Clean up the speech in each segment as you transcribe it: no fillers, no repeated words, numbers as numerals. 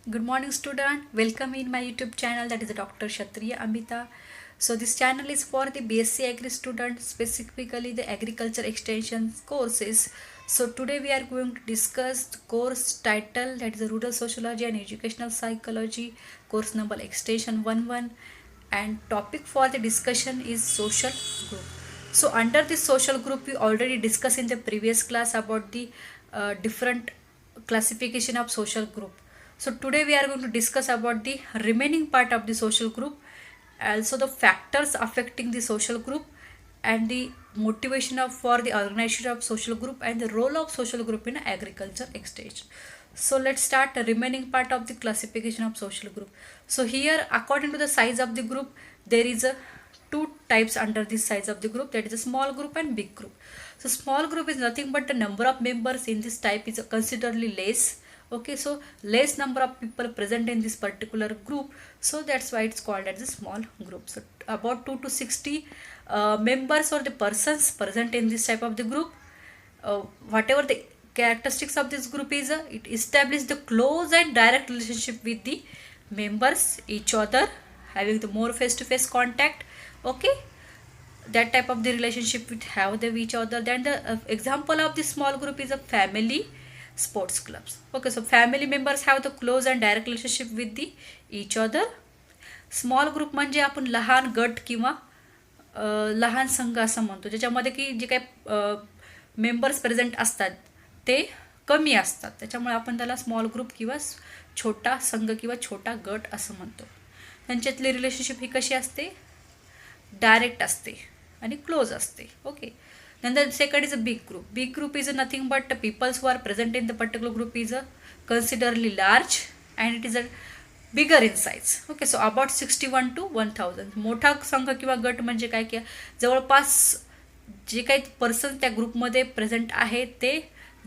Good morning, student. Welcome in my YouTube channel, that is Dr.Kshatriya Amita. So this channel is for the BSc Agri students, specifically the agriculture extension courses. So today we are going to discuss the course title, that is Rural Sociology and Educational Psychology, course number Extn-111, and topic for the discussion is social group. So under this social group, we already discussed in the previous class about the different classification of social group. So today we are going to discuss about the remaining part of the social group, also the factors affecting the social group, and the motivation for the organization of social group, and the role of social group in agriculture extension. So let's start the remaining part of the classification of social group. So here, according to the size of the group, there is a two types under this size of the group, that is a small group and big group. So small group is nothing but the number of members in this type is considerably less. Okay, so less number of people present in this particular group, so that's why it's called as a small group. So about 2 to 60 members or the persons present in this type of the group. Whatever the characteristics of this group is, it establishes the close and direct relationship with the members, each other, having the more face-to-face contact. Okay, that type of the relationship we have with each other. Then the example of the small group is a family sports clubs. Okay, so family members have the close and direct relationship with the each other. Small group म्हणजे आपण लहान गट किंवा लहान संघ असं म्हणतो, ज्याच्यामध्ये की जे काही मेंबर्स प्रेझेंट असतात ते कमी असतात, त्याच्यामुळे आपण त्याला स्मॉल ग्रुप किंवा छोटा संघ किंवा छोटा गट असं म्हणतो. त्यांच्यातली रिलेशनशिप ही कशी असते, डायरेक्ट असते आणि क्लोज असते. Okay, then the second is a big group. Big group is nothing but the peoples who are present in the particular group is considerably large and it is a bigger in size. Okay, so about 61 to 1000. मोठा संघ किंवा गट म्हणजे काय की जवळपास जे काही person त्या ग्रुपमध्ये प्रेझेंट आहे ते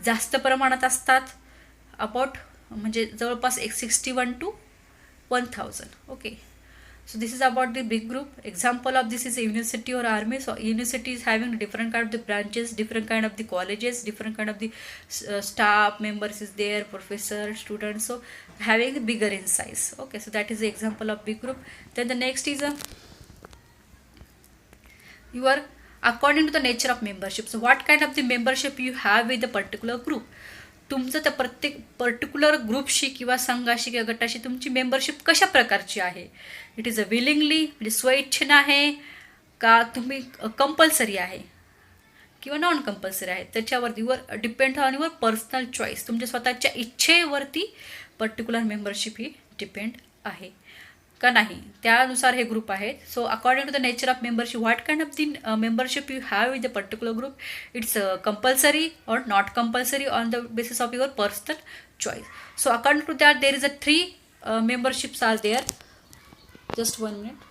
जास्त प्रमाणात असतात. अबाउट म्हणजे जवळपास 61 to 1000. Okay, so this is about the big group. Example of this is a university or army. So university is having different kind of the branches, different kind of the colleges, different kind of the staff members is there, professor, students, so having the bigger in size. Okay, so that is the example of big group. Then the next is your according to the nature of membership. So what kind of the membership you have with the particular group. तुमचं त्या प्रत्येक particular ग्रुपशी किंवा संघाशी किंवा गटाशी तुमची membership कशा प्रकारची आहे. It is a willingly म्हणजे स्वइच्छेनं आहे का तुम्ही कंपल्सरी आहे किंवा नॉन कंपल्सरी आहे, त्याच्यावरती depend on your personal choice. तुमच्या स्वतःच्या इच्छेवरती पर्टिक्युलर मेंबरशिप ही डिपेंड आहे का नाही, त्यानुसार हे ग्रुप आहेत. So according to the nature of membership, what kind of the membership you have with the particular group, it's compulsory or not compulsory on the basis of your personal choice. So according to that there is a 3 memberships are there. Just 1 minute.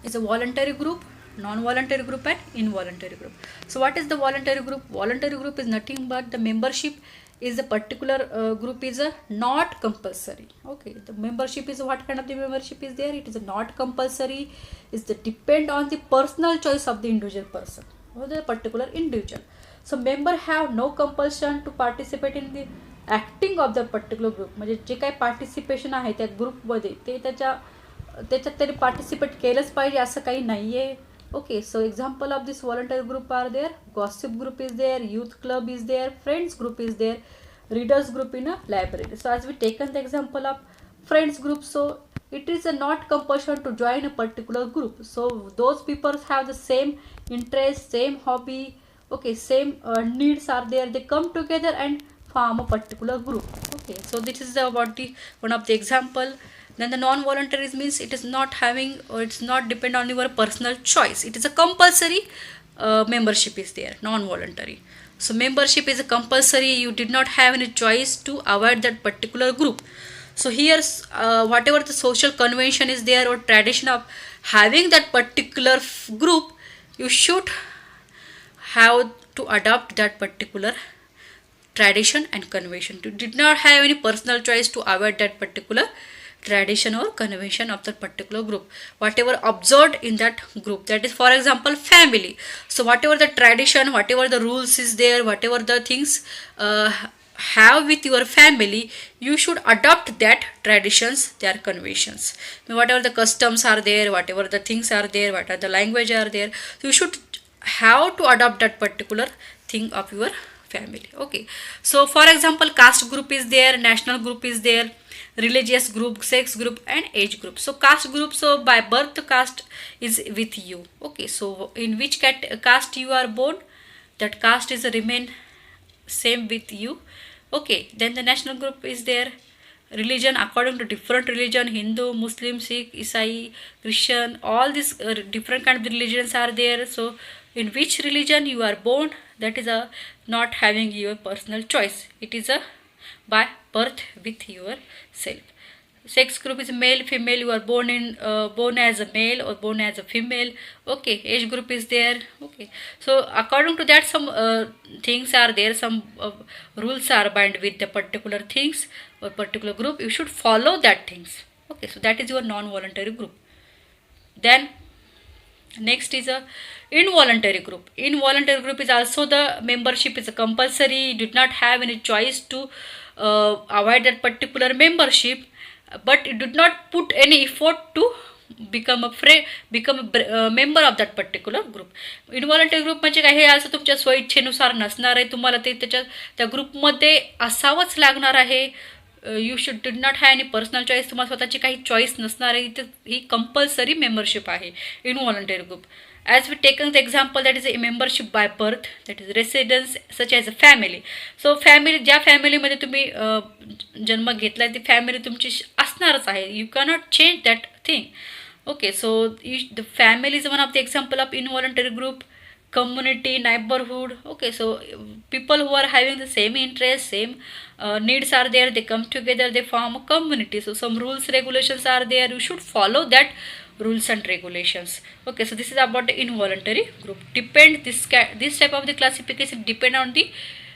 It's a voluntary group, non-voluntary group and involuntary group. So what is the voluntary group? Voluntary group is nothing but the membership is a particular group is a not compulsory. Okay, the membership is what kind of the membership is there, it is a not compulsory, is the depend on the personal choice of the individual person or the particular individual. So member have no compulsion to participate in the acting of the particular group. म्हणजे जे काही participation आहे त्या ग्रुपमध्ये ते त्याच्यात तरी participate केलंच पाहिजे असं काही नाही आहे. Okay, so example of this voluntary group are there, gossip group is there, youth club is there, friends group is there, readers group in a library. So as we taken the example of friends group, so it is a not compulsion to join a particular group. So those people have the same interest, same hobby, okay, same needs are there, they come together and form a particular group. Okay, so this is about the one of the example. Then the non-voluntary means it is not having or it's not depend on your personal choice. It is a compulsory membership is there, non-voluntary. So membership is a compulsory. You did not have any choice to avoid that particular group. So here whatever the social convention is there or tradition of having that particular group, you should have to adopt that particular tradition and convention. You did not have any personal choice to avoid that particular tradition or convention of that particular group, whatever observed in that group. That is, for example, family. So whatever the tradition, whatever the rules is there, whatever the things have with your family, you should adopt that traditions, their conventions. Whatever the customs are there, whatever the things are there, what are the language are there, you should have to adopt that particular thing of your family. Okay, so for example, caste group is there, national group is there, religious group, sex group, and age group. So caste group, so by birth caste is with you. Okay, so in which caste you are born, that caste is remain same with you. Okay, then the national group is there, religion according to different religion, Hindu, Muslim, Sikh, Isai, Christian, all these different kind of religions are there. So in which religion you are born, that is a not having your personal choice, it is a by birth with yourself. Sex group is male, female, you are born as a male or born as a female. Okay, age group is there. Okay, so according to that, some things are there, some rules are bound with the particular things or particular group, you should follow that things. Okay, so that is your non-voluntary group. Then next is a involuntary group. Involuntary group is also the membership is a compulsory, you did not have any choice to avoid that particular membership, but you did not put any effort to become a member of that particular group. इनव्हॉलंटरी group म्हणजे काय, हे असं तुमच्या स्वइच्छेनुसार नसणार आहे, तुम्हाला ते त्या ग्रुपमध्ये असावंच लागणार आहे. You should did not have any personal choice, तुम्हाला स्वतःची काही चॉईस नसणार आहे, इथे ही कंपल्सरी मेंबरशिप आहे इनव्हॉलंटरी group. As we taken the example, that is a membership by birth, that is residence such as a family. So family, ज्या फॅमिलीमध्ये तुम्ही जन्म घेतलाय ती फॅमिली तुमची असणारच आहे, you cannot change that thing. Okay, so the family is one of the example of involuntary group. Community, neighborhood. Okay, so people who are having the same interest, same needs are there, they come together, they form a community. So some rules, regulations are there, you should follow that rules and regulations. Okay, so this is about the involuntary group. This type of the classification depend on the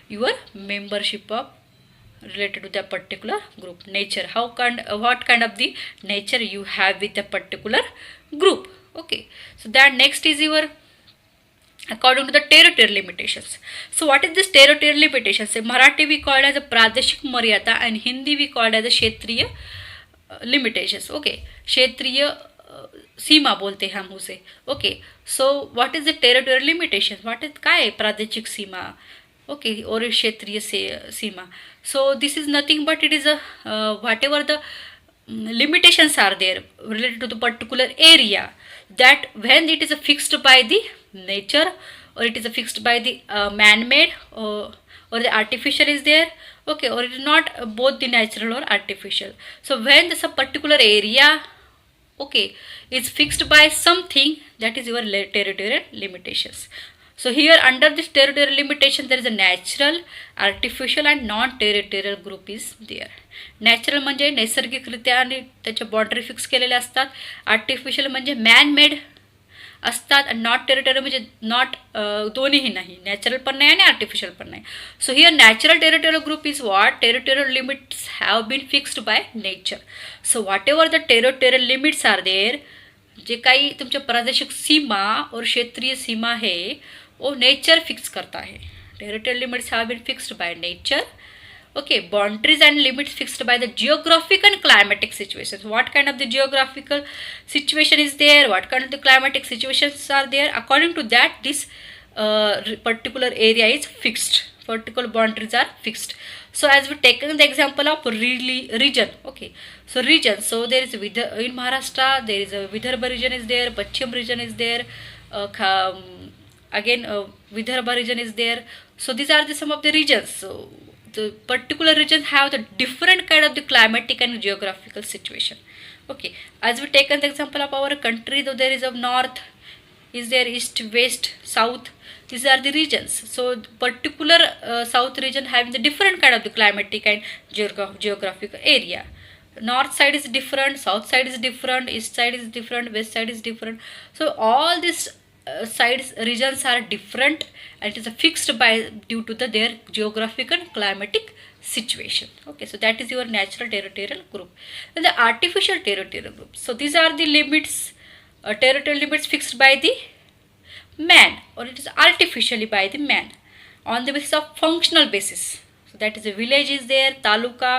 your membership of related to the particular group. Nature, what kind of the nature you have with the particular group. Okay, so that next is your according to the territorial limitations. So what is this territorial limitations? So Marathi we call as a प्रादेशिक मर्यादा and Hindi we call as a क्षेत्रीय limitations. Okay, क्षेत्रीय सीमा बोलते हैं हम उसे. Okay, so what is the territorial limitations? What is काय प्रादेशिक सीमा? Okay, or क्षेत्रीय सीमा. So this is nothing but it is a whatever the limitations are there related to the particular area, that when it is fixed by the nature or it is fixed by the man-made or the artificial is there. Okay, or it is not both the natural or artificial. So when this particular area, okay, is fixed by something, that is your territorial limitations. So here under this territorial limitation there is a natural, artificial and non-territorial group is there. Natural म्हणजे नैसर्गिकरित्या आणि त्याच्या boundary fix केलेल्या असतात. Artificial म्हणजे man made असतात. आणि not territorial म्हणजे नॉट दोन्हीही नाही, नॅचरल पण नाही आणि आर्टिफिशियल पण नाही. So here natural territorial group is what, territorial limits have been fixed by nature. So whatever the territorial limits are there, जे काही तुमच्या प्रादेशिक सीमा और क्षेत्रीय सीमा आहे वो नेचर फिक्स करता है. Territorial limits have been fixed by nature. Okay, boundaries and limits fixed by the geographic and climatic situations. What kind of the geographical situation is there, what kind of the climatic situations are there, according to that this particular area is fixed, particular boundaries are fixed. So as we taken the example of region. Okay, so region, so there is in Maharashtra there is a Vidarbha region is there, Pachchim region is there, again Vidarbha region is there. So these are the some of the regions. So the particular regions have the different kind of the climatic and geographical situation. Okay, as we take an example of our country, though there is a north is there, east, west, south, these are the regions. So particular south region having the different kind of the climatic and geographical area. North side is different, south side is different, east side is different, west side is different. So all these sides regions are different and it is fixed by due to their geographic and climatic situation. Okay, so that is your natural territorial group. Then the artificial territorial group. So these are the limits, territorial limits fixed by the man, or it is artificially by the man on the basis of functional basis. So that is a village is there, taluka,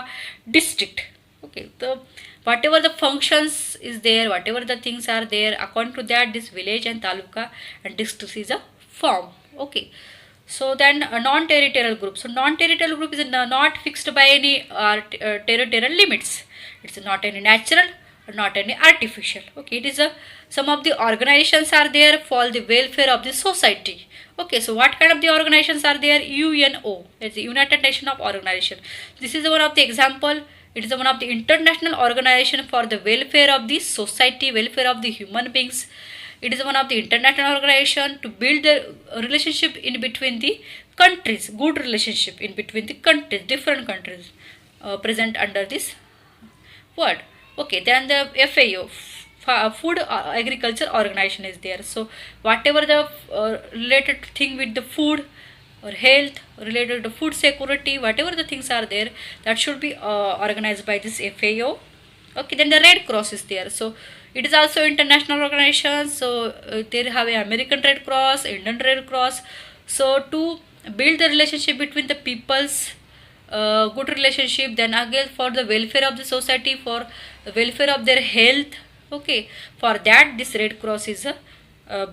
district. Okay, so whatever the functions is there, whatever the things are there, according to that this village and taluka and district is a form. Okay, so then a non-territorial group. So non-territorial group is not fixed by any territorial limits. It's not any natural, not any artificial. Okay, it is a some of the organizations are there for the welfare of the society. Okay, so what kind of the organizations are there? UNO, it's the United Nations of Organization. This is one of the example. It is one of the international organization for the welfare of the society, welfare of the human beings. It is one of the international organization to build the relationship in between the countries, good relationship in between the countries, different countries present under this word. Okay, then the FAO, Food Agriculture Organization is there. So whatever the related thing with the food or health, related to food security, whatever the things are there, that should be organized by this FAO. Okay, then the Red Cross is there. So it is also international organization. So they have a American Red Cross, Indian Red Cross. So to build the relationship between the peoples, good relationship, then again for the welfare of the society, for the welfare of their health. Okay, for that this Red Cross is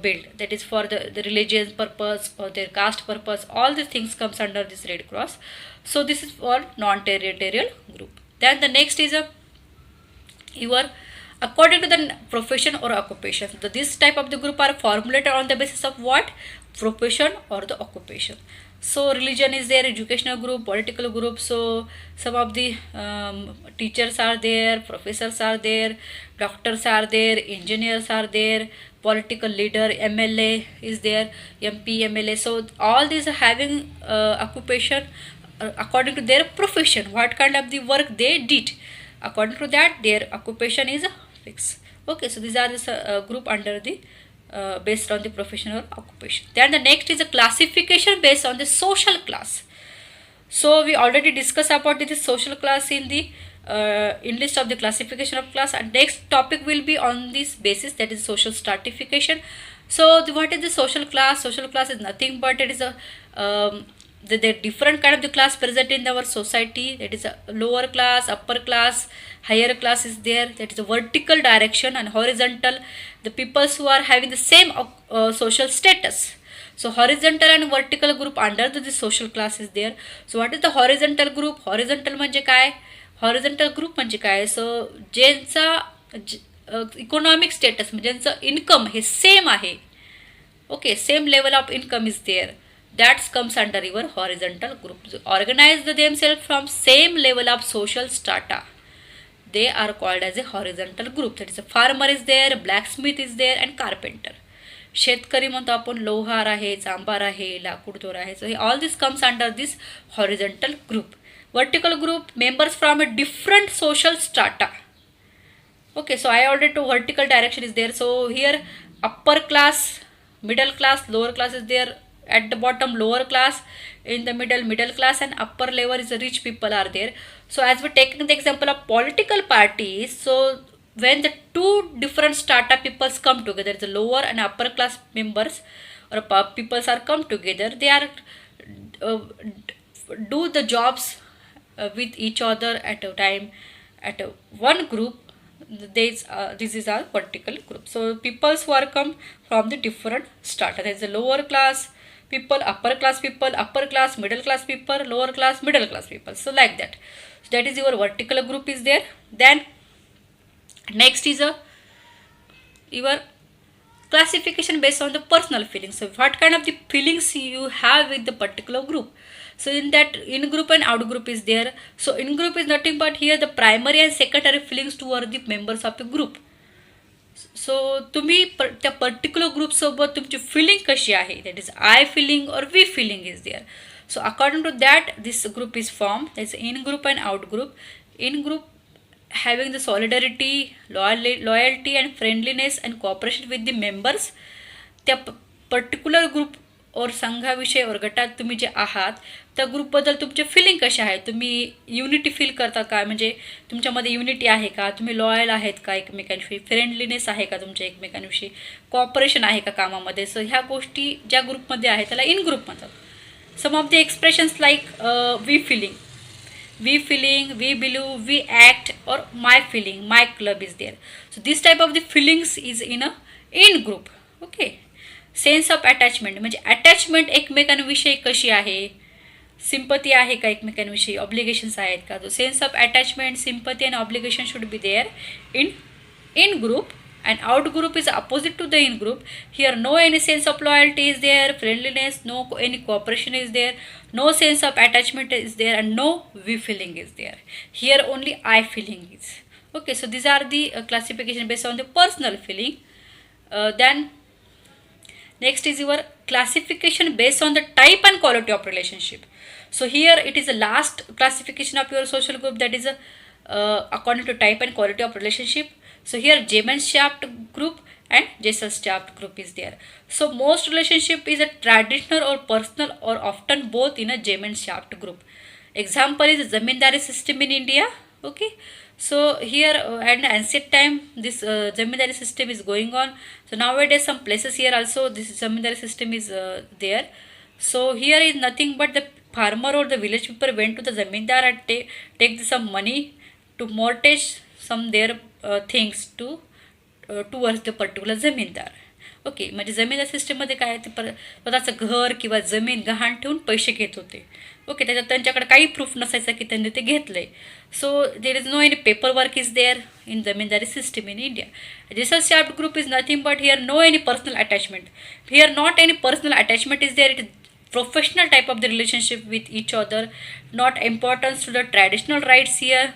built. That is for the religious purpose or their caste purpose. All these things comes under this Red Cross. So this is for non-territorial group. Then the next is your according to the profession or occupation. So this type of the group are formulated on the basis of what? Profession or the occupation. So religion is there, educational group, political group. So some of the teachers are there, professors are there, doctors are there, engineers are there, political leader, MLA is there, MP, MLA. So all these are having occupation according to their profession, what kind of the work they did. According to that their occupation is fixed. Okay, so these are the group under the based on the profession or occupation. Then the next is a classification based on the social class. So we already discussed about this social class in the in list of the classification of class, and next topic will be on this basis, that is social stratification. So what is the social class? Social class is nothing but it is a the different kind of the class present in our society. That is a lower class, upper class, higher class is there. That is a vertical direction, and horizontal, the peoples who are having the same social status. So horizontal and vertical group under the social class is there. So what is the horizontal group? Horizontal म्हणजे काय? Horizontal group म्हणजे काय? So ज्यांचा economic status म्हणजे ज्यांचं income हे same आहे. Okay, same level of income is there. That comes under your horizontal group. So organize themselves from same level of social strata. They are called as a horizontal group. That is a farmer is there, blacksmith is there, and carpenter. शेतकरी म्हणतो आपण, लोहार आहे, चांभार आहे, लाकूडतोड आहे. So all this comes under this horizontal group. Vertical group, members from a different social strata. Okay, so I already told vertical direction is there. So here upper class, middle class, lower class is there. At the bottom lower class, in the middle class, and upper level is the rich people are there. So as we taking the example of political parties, so when the two different strata peoples come together, the lower and upper class members or peoples are come together, they are do the jobs with each other at a time at one group. This is our vertical group. So peoples who are come from the different strata, there is the lower class people, upper class people, upper class, middle class people, lower class, middle class people. So like that. So that is your vertical group is there. Then next is your classification based on the personal feelings. So what kind of the feelings you have with the particular group. So in that in group and out group is there. So in group is nothing but here the primary and secondary feelings toward the members of the group. So तुम्ही त्या particular group सोबत तुमची feeling कशी आहे, that is I feeling और we feeling is there. So according to that this group is form. That's in group and out group. In group having the solidarity, loyalty and friendliness and cooperation with the members. त्या particular group और संघाविषयी और गटात तुम्ही जे आहात त्या ग्रुपबद्दल तुमचे filling कसे आहे, तुम्ही युनिटी फील करता का, म्हणजे तुमच्यामध्ये युनिटी आहे का, तुम्ही लॉयल आहेत का एकमेकांविषयी, फ्रेंडलीनेस आहे का तुमच्या एकमेकांविषयी, कॉपरेशन आहे का कामामध्ये. सो ह्या गोष्टी ज्या ग्रुपमध्ये आहेत त्याला इन ग्रुप म्हणतात. some of the expressions like we feeling, we believe, we act, or my feeling, my club is there. So this type of the feelings is in a in group. Okay. Sense of attachment म्हणजे attachment एकमेकांविषयी कशी आहे, sympathy आहे का एकमेकांविषयी, obligations आहेत का. तो sense of attachment, sympathy and obligation should be there in group. And out group is opposite to the in group. Here no any sense of loyalty is there, friendliness, no any cooperation is there, no sense of attachment is there, and no we feeling is there. Here only I feeling is. Okay, so these are the classification based on the personal feeling. Then next is your classification based on the type and quality of relationship. So here it is the last classification of your social group, that is according to type and quality of relationship. So here Gemeinschaft group and Gesellschaft group is there. So most relationship is a traditional or personal or often both in a Gemeinschaft group. Example is Zamindari system in India. Okay. So here at ancient time this Zamindari system is going on. So nowadays some places here also this Zamindari system is there. So here is nothing but the farmer or the village people went to the Zamindar and take some money to mortgage some their things to towards the particular zamindar. Okay, म्हणजे जमीनदार सिस्टममध्ये काय ते स्वतःचं घर किंवा जमीन गहाण ठेवून पैसे घेत होते. ओके, त्याच्यात त्यांच्याकडे काही प्रूफ नसायचं की त्यांनी ते घेतलंय. So there is no any paper work is there in zamindari system in India. Gesellschaft group is nothing but here no any personal attachment. Here not any personal attachment is there. It is professional type of the relationship with each other. Not importance to the traditional rights here.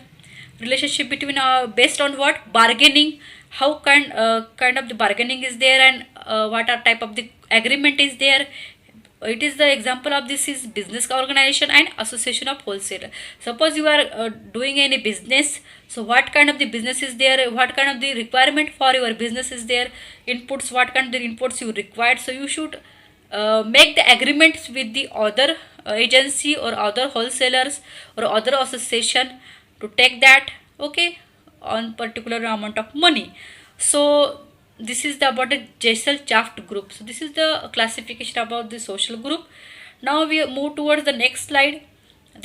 Relationship between based on what bargaining, how kind of the bargaining is there, and what are type of the agreement is there. It is the example of this is business organization and association of wholesaler. Suppose you are doing any business, so what kind of the business is there, what kind of the requirement for your business is there, inputs, what kind of the inputs you required. So you should make the agreements with the other agency or other wholesalers or other association to take that, okay, on particular amount of money. So this is the about the Gesellschaft group. So this is the classification about the social group. Now we move towards the next slide.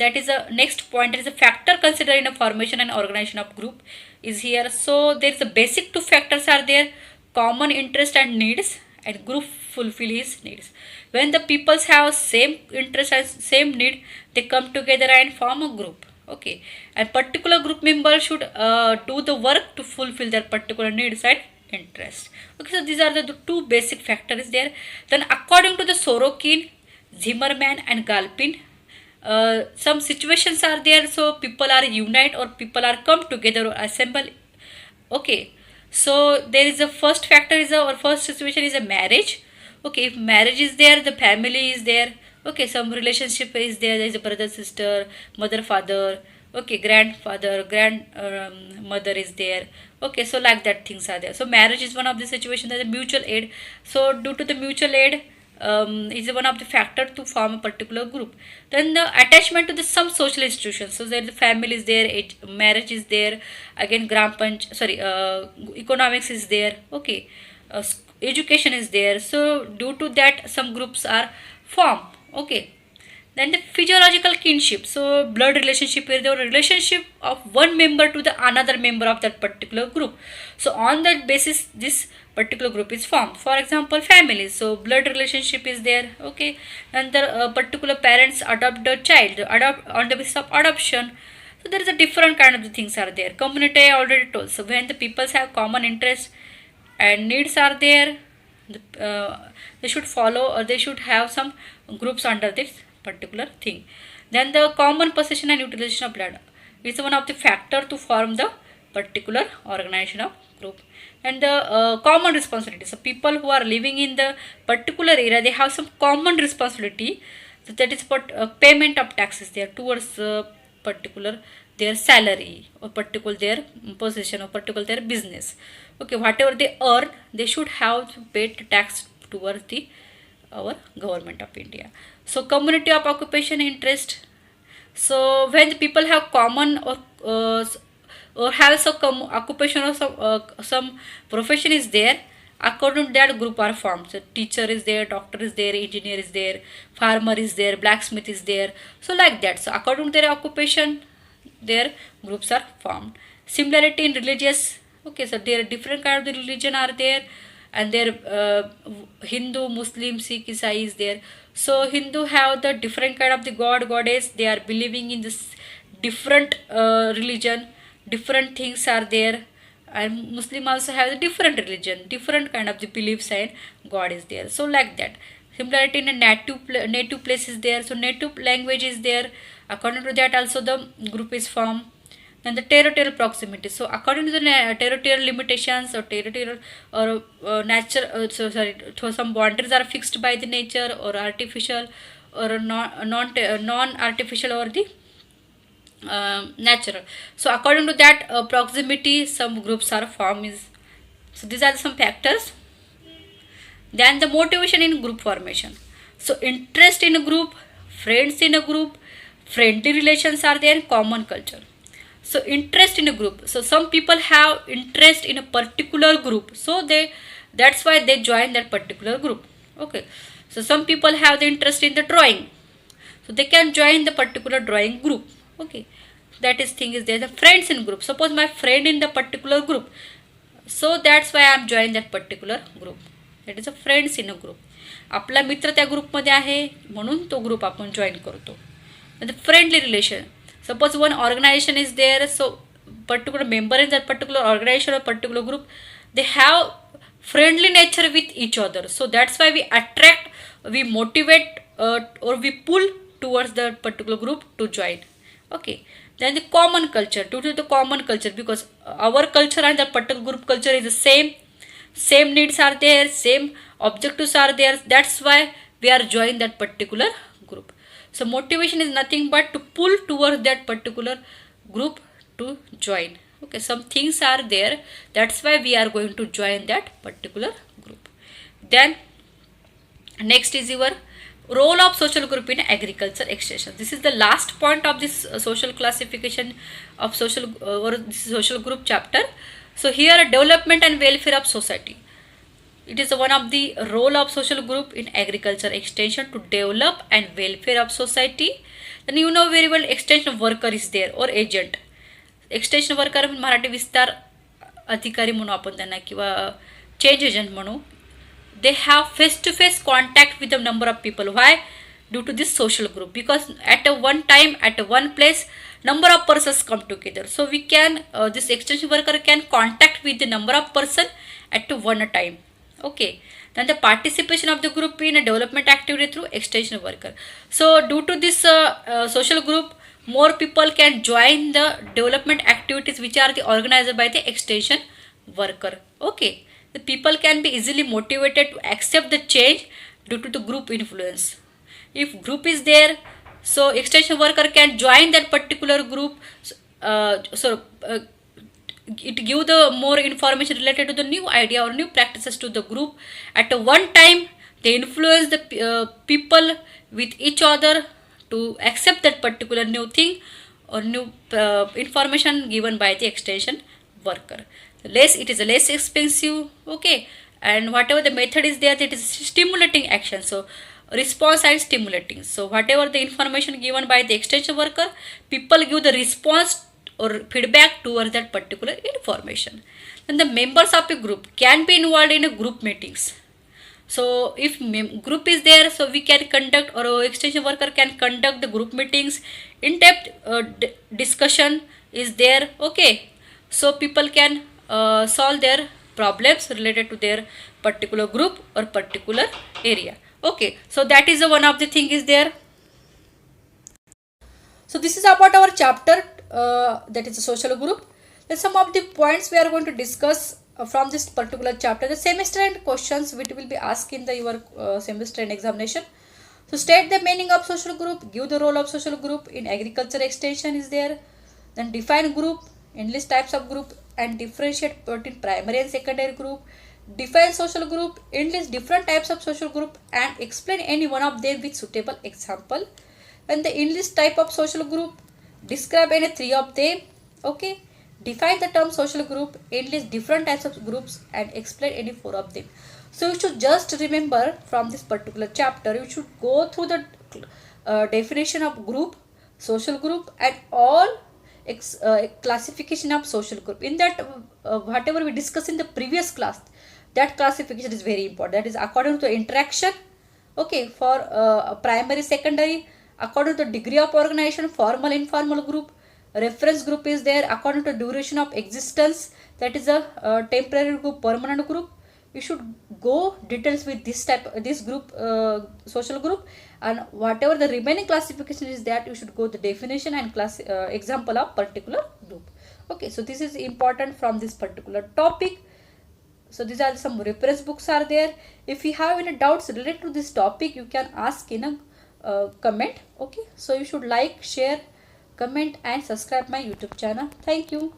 That is the next point. That is a factor considered in a formation and organization of group is here. So there is a basic two factors are there: common interest and needs, and group fulfill his needs. When the peoples have same interest and same need, they come together and form a group. Okay, and particular group member should do the work to fulfill their particular needs and interest. Okay, so these are the two basic factors there. Then according to the Sorokin, Zimmerman and Galpin, some situations are there. So people are unite or people are come together or assemble. Okay, so there is a first factor is or first situation is a marriage. Okay, if marriage is there, the family is there. Okay, some relationship is there. There is a brother, sister, mother, father. Okay, grandfather, grandmother is there. Okay, so like that things are there. So marriage is one of the situation. There is a mutual aid. So due to the mutual aid, is one of the factor to form a particular group. Then the attachment to the some social institutions. So there is family is there, marriage is there. Again, economics is there. Okay, education is there. So due to that, some groups are formed. Okay, then the physiological kinship. So blood relationship is the relationship of one member to the another member of that particular group. So on that basis, this particular group is formed. For example, families. So blood relationship is there. Okay, and the particular parents adopt the child, adopt on the basis of adoption. So there is a different kind of the things are there. Community I already told. So when the peoples have common interests and needs are there, they should follow or they should have some groups under this particular thing. Then the common possession and utilization of land is one of the factor to form the particular organization of group. And the common responsibility. So people who are living in the particular area, they have some common responsibility. So that is what payment of taxes there towards particular their salary or particular their possession or particular their business. Okay, whatever they earn, they should have to pay tax towards the our government of India. So community of occupation interest. So when the people have common or have some occupation or some profession is there, According to that, group are formed. So teacher is there, doctor is there, engineer is there, farmer is there, blacksmith is there. So like that. So according to their occupation, their groups are formed. Similarity in religious. Okay, so there are different kind of the religion are there, and their Hindu, Muslim, Sikh, Isai is there. So Hindu have the different kind of the god, goddess. They are believing in this different religion. Different things are there, and Muslim also have a different religion, different kind of the beliefs and God is there. So like that. Similarity in a native place is there. So native language is there. According to that, also the group is formed. Then the territorial proximity. So according to the territorial limitations or territorial or nature, so some boundaries are fixed by the nature or artificial or non artificial or the natural. So according to that proximity, some groups are formed. So these are some factors. Then the motivation in group formation. So interest in a group, friends in a group, friendly relations are there, common culture. So interest in a group. So some people have interest in a particular group. So that's why they join that particular group. Okay. So some people have the interest in the drawing. So they can join the particular drawing group. Okay. That is thing is there. The friends in group. Suppose my friend in the particular group. So that's why I am joining that particular group. That is a friends in a group. आपला मित्र त्या ग्रुपमध्ये आहे म्हणून तो group आपण join करतो. The friendly relation. Suppose one organization is there, so particular member in that particular organization or particular group, they have friendly nature with each other. So that's why we attract, we motivate or we pull towards the particular group to join. Okay. Then the common culture. Due to the common culture, because our culture and that particular group culture is the same needs are there, same objectives are there. That's why we are joining that particular group. So motivation is nothing but to pull towards that particular group to join. Okay, some things are there. That's why we are going to join that particular group. Then next is your role of social group in agriculture extension. This is the last point of this social classification of social or social group chapter. So here development and welfare of society. It is one of the role of social group in agriculture extension to develop and welfare of society. Then you know very well extension worker is there or agent. Extension worker Marathi विस्तार अधिकारी म्हणू आपण त्यांना किंवा change agent म्हणू. They have face-to-face contact with a number of people. Why? Due to this social group. Because at a one time, at a one place, number of persons come together. So we can, this extension worker can contact with the number of person at one time. Okay. Then the participation of the group in a development activity through extension worker. So due to this social group, more people can join the development activities which are organized by the extension worker. Okay. The people can be easily motivated to accept the change due to the group influence. If group is there, so extension worker can join that particular group. It give the more information related to the new idea or new practices to the group. At one time, they influence the people with each other to accept that particular new thing or new information given by the extension worker. It is less expensive, okay, and whatever the method is there, that is stimulating action. So response and stimulating. So whatever the information given by the extension worker, people give the response or feedback towards that particular information. Then the members of a group can be involved in a group meetings. So if group is there, so we can conduct or extension worker can conduct the group meetings. In-depth discussion is there. Okay, so people can solve their problems related to their particular group or particular area. Okay, so that is one of the thing is there. So this is about our chapter that is a social group. Then some of the points we are going to discuss from this particular chapter. The semester end questions which will be asked in your semester end examination. So state the meaning of social group, give the role of social group in agriculture extension is there. Then define group, enlist types of group and differentiate between primary and secondary group. Define social group, enlist different types of social group and explain any one of them with suitable example. And the enlist type of social group, describe any three of them. Okay. Define the term social group, enlist different types of groups, and explain any four of them. So you should just remember from this particular chapter, you should go through the definition of group, social group, and all classification of social group. In that, whatever we discussed in the previous class, that classification is very important. That is according to the interaction, okay, for primary, secondary, according to the degree of organization, formal, informal group. Reference group is there according to duration of existence, that is a temporary group, permanent group. You should go details with this group, social group, and whatever the remaining classification is, that you should go the definition and class example of particular group. Okay, so this is important from this particular topic. So these are some reference books are there. If you have any doubts related to this topic, you can ask in a comment. Okay, so you should like, share, comment and subscribe my YouTube channel. Thank you.